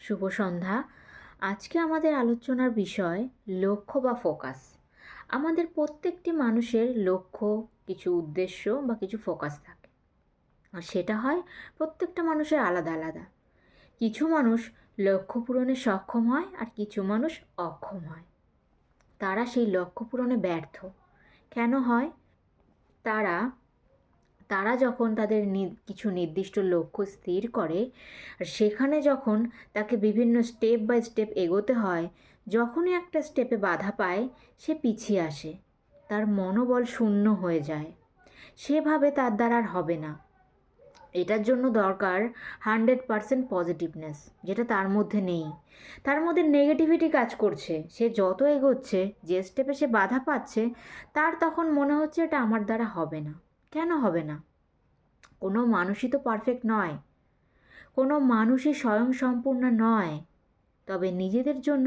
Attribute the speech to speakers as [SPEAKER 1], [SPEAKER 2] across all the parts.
[SPEAKER 1] শুভ সন্ধ্যা। আজকে আমাদের আলোচনার বিষয় লক্ষ্য বা ফোকাস। আমাদের প্রত্যেকটি মানুষের লক্ষ্য, কিছু উদ্দেশ্য বা কিছু ফোকাস থাকে, আর সেটা হয় প্রত্যেকটা মানুষের আলাদা আলাদা। কিছু মানুষ লক্ষ্য পূরণে সক্ষম হয় আর কিছু মানুষ অক্ষম হয়। তারা সেই লক্ষ্য পূরণে ব্যর্থ কেন হয়? তারা তারা যখন তাদের কিছু নির্দিষ্ট লক্ষ্য স্থির করে, আর সেখানে যখন তাকে বিভিন্ন স্টেপ বাই স্টেপ এগোতে হয়, যখনই একটা স্টেপে বাধা পায় সে পিছিয়ে আসে, তার মনোবল শূন্য হয়ে যায়। সেভাবে তার দ্বারা আর হবে না। এটার জন্য দরকার 100% পজিটিভনেস, যেটা তার মধ্যে নেই। তার মধ্যে নেগেটিভিটি কাজ করছে। সে যত এগোচ্ছে, যে স্টেপে সে বাধা পাচ্ছে, তার তখন মনে হচ্ছে এটা আমার দ্বারা হবে না। কেন হবে না? কোনো মানুষই তো পারফেক্ট নয়, কোনো মানুষই স্বয়ংসম্পূর্ণ নয়। তবে নিজেদের জন্য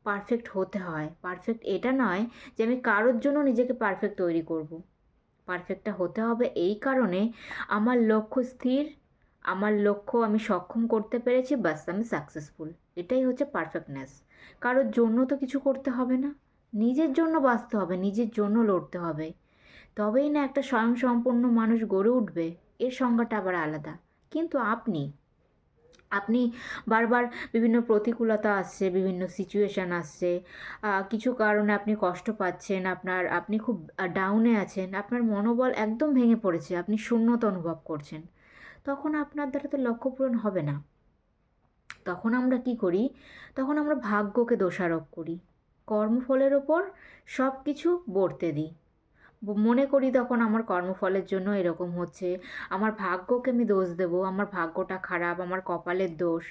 [SPEAKER 1] পারফেক্ট হতে হয়। পারফেক্ট এটা নয় যে আমি কারোর জন্য নিজেকে পারফেক্ট তৈরি করব। পারফেক্টটা হতে হবে এই কারণে, আমার লক্ষ্য স্থির, আমার লক্ষ্য আমি সক্ষম করতে পেরেছি, বাস আমি সাকসেসফুল। এটাই হচ্ছে পারফেক্টনেস। কারোর জন্য তো কিছু করতে হবে না, নিজের জন্য বাঁচতে হবে, নিজের জন্য লড়তে হবে। তবেই না একটা স্বয়ংসম্পূর্ণ মানুষ গড়ে উঠবে। এর সংজ্ঞাটা আবার আলাদা। কিন্তু আপনি আপনি বারবার বিভিন্ন প্রতিকূলতা আসছে, বিভিন্ন সিচুয়েশান আসছে, কিছু কারণে আপনি কষ্ট পাচ্ছেন, আপনি খুব ডাউনে আছেন, আপনার মনোবল একদম ভেঙে পড়েছে, আপনি শূন্যতা অনুভব করছেন। তখন আপনার দ্বারা তো লক্ষ্য পূরণ হবে না। তখন আমরা কি করি? তখন আমরা ভাগ্যকে দোষারোপ করি, কর্মফলের ওপর সব কিছু বর্তে দিই। মনে করি তখন আমার কর্মফলের জন্য এরকম হচ্ছে, আমার ভাগ্যকে আমি দোষ দেব, আমার ভাগ্যটা খারাপ, আমার কপালের দোষ।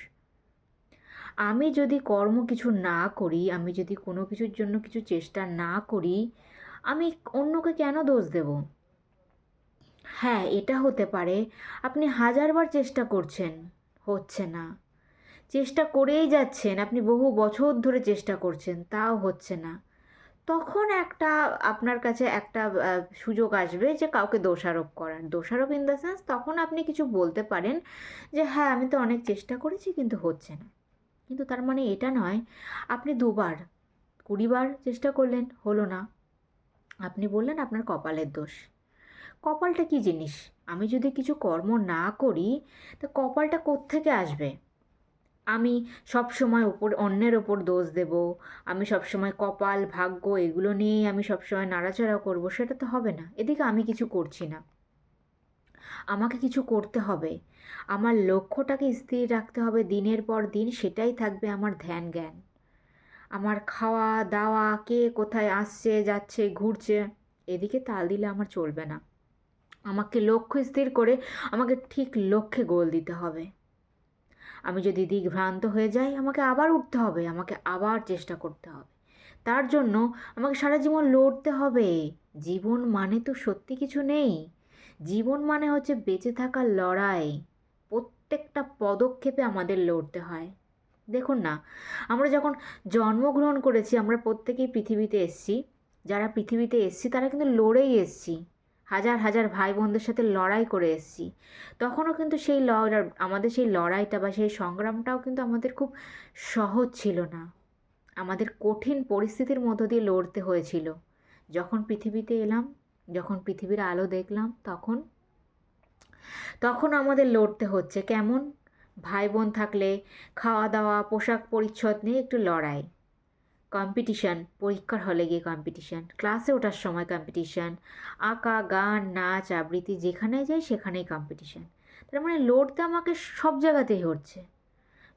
[SPEAKER 1] আমি যদি কর্ম কিছু না করি, আমি যদি কোনো কিছুর জন্য কিছু চেষ্টা না করি, আমি অন্যকে কেন দোষ দেব? হ্যাঁ, এটা হতে পারে আপনি হাজারবার চেষ্টা করছেন, হচ্ছে না। চেষ্টা করেই যাচ্ছেন, আপনি বহু বছর ধরে চেষ্টা করছেন, তাও হচ্ছে না। তখন আপনার কাছে একটা সুযোগ আসবে যে কাউকে দোষারোপ করার। দোষারোপ ইন দ্য সেন্স, তখন আপনি কিছু বলতে পারেন যে হ্যাঁ, আমি তো অনেক চেষ্টা করেছি কিন্তু হচ্ছে না। কিন্তু তার মানে এটা নয় আপনি 2 বার 20 বার চেষ্টা করলেন, হলো না, আপনি বললেন আপনার কপালের দোষ। কপালটা কী জিনিস? আমি যদি কিছু কর্ম না করি, তো কপালটা কোত্থেকে আসবে? আমি সব সময় অন্যের ওপর দোষ দেব, আমি সব সময় কপাল, ভাগ্য এগুলো নিয়েই আমি সব সময় নাড়াচাড়া করব, সেটা তো হবে না। এদিকে আমি কিছু করছি না, আমাকে কিছু করতে হবে। আমার লক্ষ্যটাকে স্থির রাখতে হবে দিনের পর দিন, সেটাই থাকবে আমার ধ্যান জ্ঞান। আমার খাওয়া দাওয়া, কে কোথায় আসছে যাচ্ছে ঘুরছে, এদিকে তাল দিলে আমার চলবে না। আমাকে লক্ষ্য স্থির করে আমাকে ঠিক লক্ষ্যে গোল দিতে হবে। আমি যদি দিকভ্রান্ত হয়ে যাই, আমাকে আবার উঠতে হবে, আমাকে আবার চেষ্টা করতে হবে। তার জন্য আমাকে সারা জীবন লড়তে হবে। জীবন মানে তো সত্যি কিছু নেই। জীবন মানে হচ্ছে বেঁচে থাকার লড়াই। প্রত্যেকটা পদক্ষেপে আমাদের লড়তে হয়। দেখুন না, আমরা যখন জন্মগ্রহণ করেছি, আমরা প্রত্যেকেই পৃথিবীতে এসেছি। যারা পৃথিবীতে এসেছি তারা কিন্তু লড়েই এসেছি, হাজার হাজার ভাই বোনদের সাথে লড়াই করে এসেছি। তখনও কিন্তু আমাদের সেই লড়াইটা বা সেই সংগ্রামটাও কিন্তু আমাদের খুব সহজ ছিল না। আমাদের কঠিন পরিস্থিতির মধ্য দিয়ে লড়তে হয়েছিল। যখন পৃথিবীতে এলাম, যখন পৃথিবীর আলো দেখলাম, তখন তখন আমাদের লড়তে হচ্ছে কেমন? ভাই বোন থাকলে খাওয়া দাওয়া, পোশাক পরিচ্ছদ নিয়ে একটু লড়াই, কম্পিটিশান, পরীক্ষার হলে গিয়ে কম্পিটিশান, ক্লাসে ওঠার সময় কম্পিটিশান, আঁকা, গান, নাচ, আবৃত্তি, যেখানে যাই সেখানেই কম্পিটিশান। তার মানে লড়তে আমাকে সব জায়গাতেই হচ্ছে।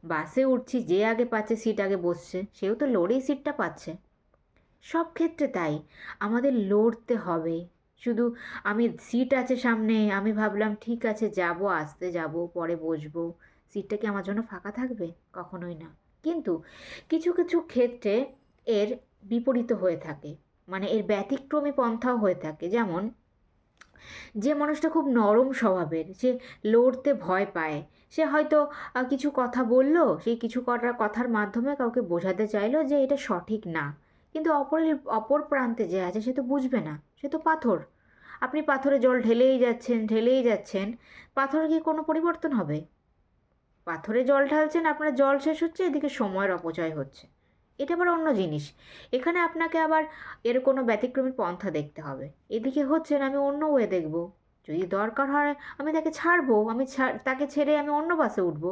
[SPEAKER 1] বাসে উঠছি, যে আগে পাচ্ছে সিট আগে বসছে, সেও তো লড়েই সিটটা পাচ্ছে। সব ক্ষেত্রে তাই, আমাদের লড়তে হবে। শুধু আমি সিট আছে সামনে, আমি ভাবলাম ঠিক আছে যাব, আসতে যাব, পরে বসবো, সিটটা কি আমার জন্য ফাঁকা থাকবে? কখনোই না। কিন্তু কিছু কিছু ক্ষেত্রে এর বিপরীত হয়ে থাকে, মানে এর ব্যতিক্রমী পন্থাও হয়ে থাকে। যেমন, যে মানুষটা খুব নরম স্বভাবের, সে লড়তে ভয় পায়, সে হয়তো কিছু কথা বলল, সেই কিছু কথার মাধ্যমে কাউকে বোঝাতে চাইলো যে এটা সঠিক না, কিন্তু অপর প্রান্তে যে আছে সে তো বুঝবে না, সে তো পাথর। আপনি পাথরে জল ঢেলেই যাচ্ছেন ঢেলেই যাচ্ছেন, পাথরে কি কোনো পরিবর্তন হবে? পাথরে জল ঢালছেন, আপনার জল শেষ হচ্ছে, এদিকে সময়ের অপচয় হচ্ছে। এটা আবার অন্য জিনিস। এখানে আপনাকে আবার এর কোনো ব্যতিক্রমী পন্থা দেখতে হবে। এদিকে হচ্ছেন, আমি অন্য ওয়ে দেখব। যদি দরকার হয় আমি তাকে ছাড়বো, তাকে ছেড়ে আমি অন্য বাসে উঠবো।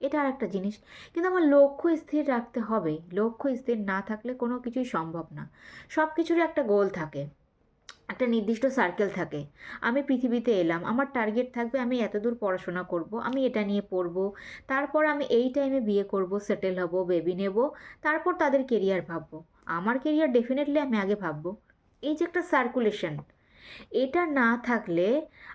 [SPEAKER 1] এটা আর একটা জিনিস। কিন্তু আমার লক্ষ্য স্থির রাখতে হবে। লক্ষ্য স্থির না থাকলে কোনো কিছুই সম্ভব না। সব কিছুরই একটা গোল থাকে, একটা নির্দিষ্ট সার্কেল থাকে। আমি পৃথিবীতে এলাম, আমার টার্গেট থাকবে আমি এতদূর পড়াশোনা করব, আমি এটা নিয়ে পড়ব, তারপর আমি এই টাইমে বিয়ে করব, সেটেল হব, বেবি নেব, তারপর তাদের কেরিয়ার ভাববো। আমার কেরিয়ার ডেফিনেটলি আমি আগে ভাববো। এই যে একটা সার্কুলেশন, এটা না থাকলে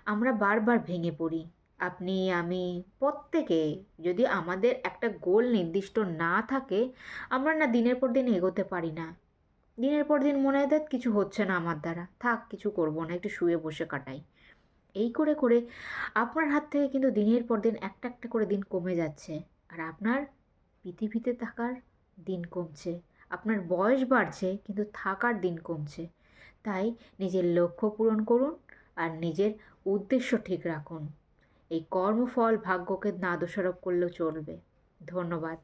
[SPEAKER 1] আমরা বারবার ভেঙে পড়ি। আপনি, আমি, প্রত্যেকে যদি আমাদের একটা গোল নির্দিষ্ট না থাকে, আমরা না দিনের পর দিন এগোতে পারি না। দিনের পর দিন মনে হয় কিছু হচ্ছে না আমার দ্বারা, থাক কিছু করবো না, একটু শুয়ে বসে কাটাই। এই করে করে আপনার হাত থেকে কিন্তু দিনের পর দিন একটা একটা করে দিন কমে যাচ্ছে। আর আপনার পৃথিবীতে থাকার দিন কমছে। আপনার বয়স বাড়ছে কিন্তু থাকার দিন কমছে। তাই নিজের লক্ষ্য পূরণ করুন আর নিজের উদ্দেশ্য ঠিক রাখুন। এই কর্মফল ভাগ্যকে না দোষারোপ করলেও চলবে। ধন্যবাদ।